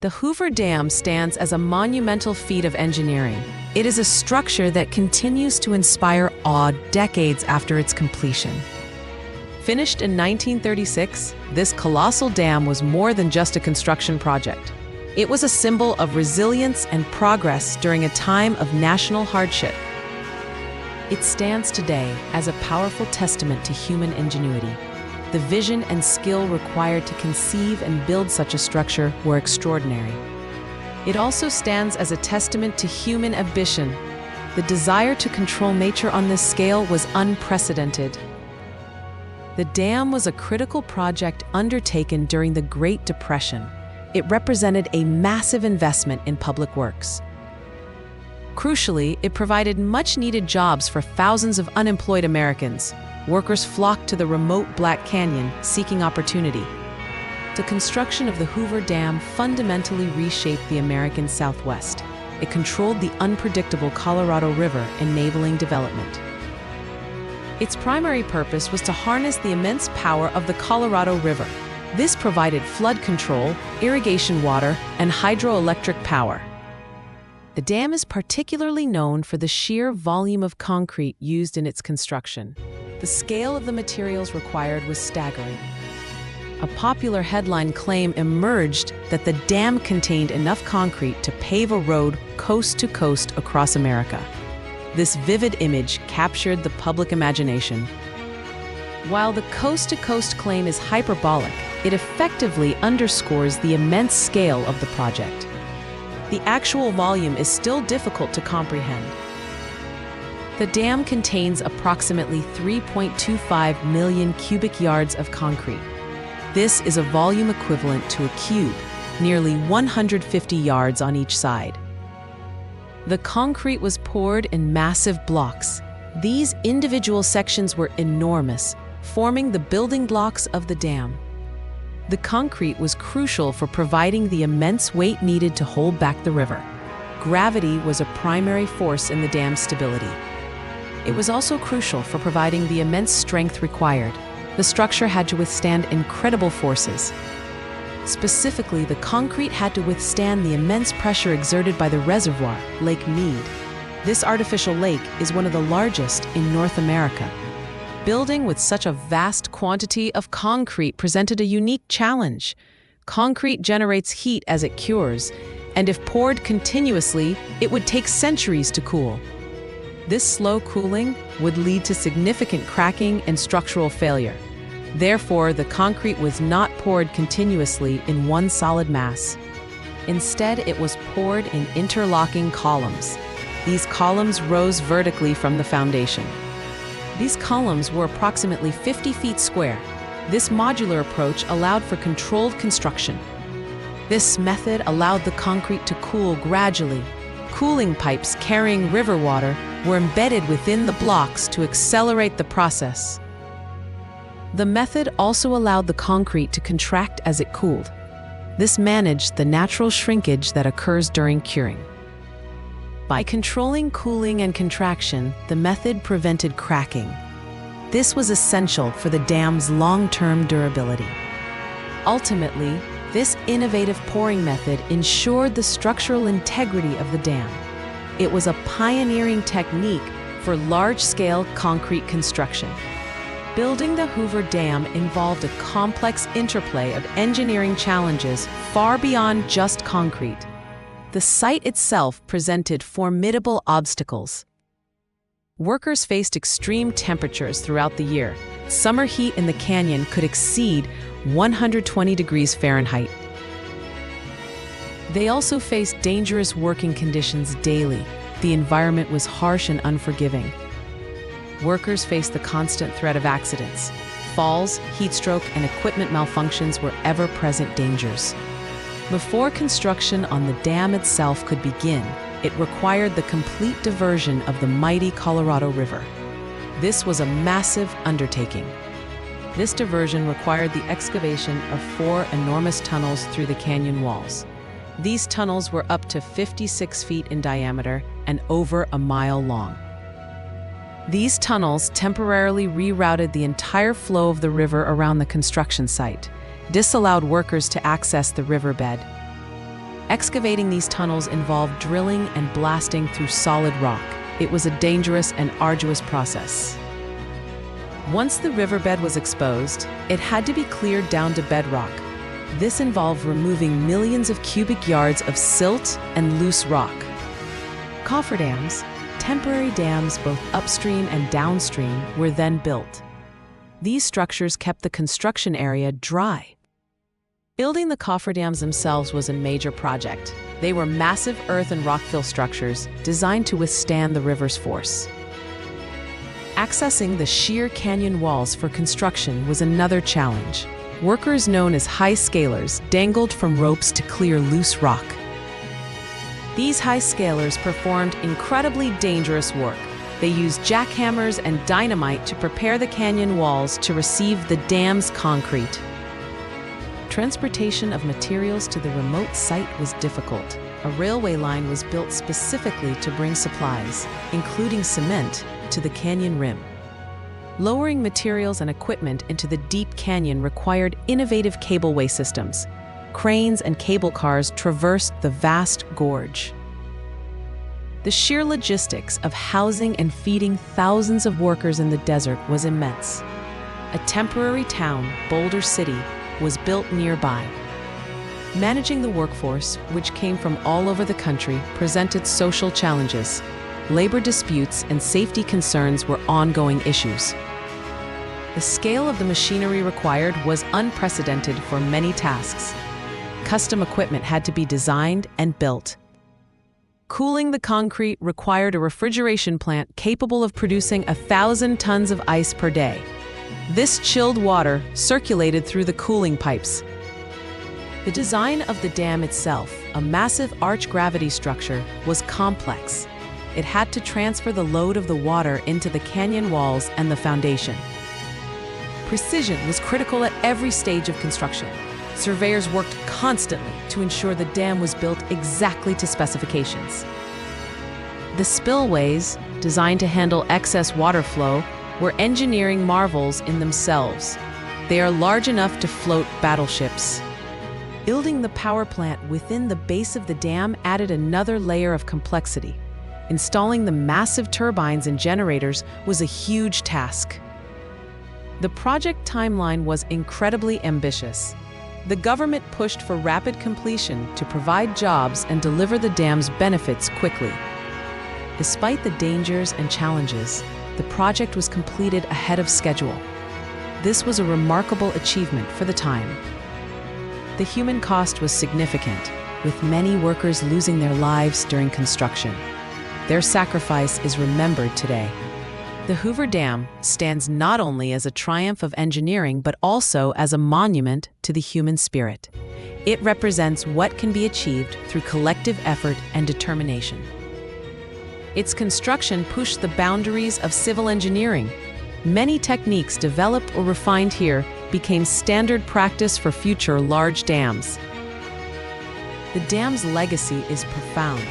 The Hoover Dam stands as a monumental feat of engineering. It is a structure that continues to inspire awe decades after its completion. Finished in 1936, this colossal dam was more than just a construction project. It was a symbol of resilience and progress during a time of national hardship. It stands today as a powerful testament to human ingenuity. The vision and skill required to conceive and build such a structure were extraordinary. It also stands as a testament to human ambition. The desire to control nature on this scale was unprecedented. The dam was a critical project undertaken during the Great Depression. It represented a massive investment in public works. Crucially, it provided much-needed jobs for thousands of unemployed Americans. Workers flocked to the remote Black Canyon, seeking opportunity. The construction of the Hoover Dam fundamentally reshaped the American Southwest. It controlled the unpredictable Colorado River, enabling development. Its primary purpose was to harness the immense power of the Colorado River. This provided flood control, irrigation water, and hydroelectric power. The dam is particularly known for the sheer volume of concrete used in its construction. The scale of the materials required was staggering. A popular headline claim emerged that the dam contained enough concrete to pave a road coast to coast across America. This vivid image captured the public imagination. While the coast-to-coast claim is hyperbolic, it effectively underscores the immense scale of the project. The actual volume is still difficult to comprehend. The dam contains approximately 3.25 million cubic yards of concrete. This is a volume equivalent to a cube, nearly 150 yards on each side. The concrete was poured in massive blocks. These individual sections were enormous, forming the building blocks of the dam. The concrete was crucial for providing the immense weight needed to hold back the river. Gravity was a primary force in the dam's stability. It was also crucial for providing the immense strength required. The structure had to withstand incredible forces. Specifically, the concrete had to withstand the immense pressure exerted by the reservoir, Lake Mead. This artificial lake is one of the largest in North America. Building with such a vast quantity of concrete presented a unique challenge. Concrete generates heat as it cures, and if poured continuously, it would take centuries to cool. This slow cooling would lead to significant cracking and structural failure. Therefore, the concrete was not poured continuously in one solid mass. Instead, it was poured in interlocking columns. These columns rose vertically from the foundation. These columns were approximately 50 feet square. This modular approach allowed for controlled construction. This method allowed the concrete to cool gradually. Cooling pipes carrying river water were embedded within the blocks to accelerate the process. The method also allowed the concrete to contract as it cooled. This managed the natural shrinkage that occurs during curing. By controlling cooling and contraction, the method prevented cracking. This was essential for the dam's long-term durability. Ultimately, this innovative pouring method ensured the structural integrity of the dam. It was a pioneering technique for large-scale concrete construction. Building the Hoover Dam involved a complex interplay of engineering challenges far beyond just concrete. The site itself presented formidable obstacles. Workers faced extreme temperatures throughout the year. Summer heat in the canyon could exceed 120 degrees Fahrenheit. They also faced dangerous working conditions daily. The environment was harsh and unforgiving. Workers faced the constant threat of accidents. Falls, heat stroke, and equipment malfunctions were ever-present dangers. Before construction on the dam itself could begin, it required the complete diversion of the mighty Colorado River. This was a massive undertaking. This diversion required the excavation of 4 enormous tunnels through the canyon walls. These tunnels were up to 56 feet in diameter and over a mile long. These tunnels temporarily rerouted the entire flow of the river around the construction site. This allowed workers to access the riverbed. Excavating these tunnels involved drilling and blasting through solid rock. It was a dangerous and arduous process. Once the riverbed was exposed, it had to be cleared down to bedrock. This involved removing millions of cubic yards of silt and loose rock. Cofferdams, temporary dams both upstream and downstream, were then built. These structures kept the construction area dry. Building the cofferdams themselves was a major project. They were massive earth and rockfill structures designed to withstand the river's force. Accessing the sheer canyon walls for construction was another challenge. Workers known as high scalers dangled from ropes to clear loose rock. These high scalers performed incredibly dangerous work. They used jackhammers and dynamite to prepare the canyon walls to receive the dam's concrete. Transportation of materials to the remote site was difficult. A railway line was built specifically to bring supplies, including cement, to the canyon rim. Lowering materials and equipment into the deep canyon required innovative cableway systems. Cranes and cable cars traversed the vast gorge. The sheer logistics of housing and feeding thousands of workers in the desert was immense. A temporary town, Boulder City, was built nearby. Managing the workforce, which came from all over the country, presented social challenges. Labor disputes and safety concerns were ongoing issues. The scale of the machinery required was unprecedented for many tasks. Custom equipment had to be designed and built. Cooling the concrete required a refrigeration plant capable of producing 1,000 tons of ice per day. This chilled water circulated through the cooling pipes. The design of the dam itself, a massive arch-gravity structure, was complex. It had to transfer the load of the water into the canyon walls and the foundation. Precision was critical at every stage of construction. Surveyors worked constantly to ensure the dam was built exactly to specifications. The spillways, designed to handle excess water flow, were engineering marvels in themselves. They are large enough to float battleships. Building the power plant within the base of the dam added another layer of complexity. Installing the massive turbines and generators was a huge task. The project timeline was incredibly ambitious. The government pushed for rapid completion to provide jobs and deliver the dam's benefits quickly. Despite the dangers and challenges, the project was completed ahead of schedule. This was a remarkable achievement for the time. The human cost was significant, with many workers losing their lives during construction. Their sacrifice is remembered today. The Hoover Dam stands not only as a triumph of engineering, but also as a monument to the human spirit. It represents what can be achieved through collective effort and determination. Its construction pushed the boundaries of civil engineering. Many techniques developed or refined here became standard practice for future large dams. The dam's legacy is profound,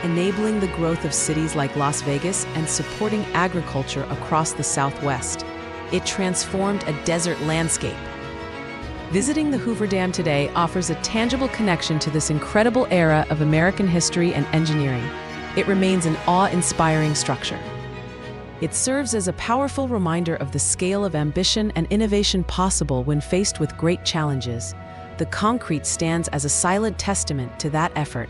enabling the growth of cities like Las Vegas and supporting agriculture across the Southwest. It transformed a desert landscape. Visiting the Hoover Dam today offers a tangible connection to this incredible era of American history and engineering. It remains an awe-inspiring structure. It serves as a powerful reminder of the scale of ambition and innovation possible when faced with great challenges. The concrete stands as a silent testament to that effort.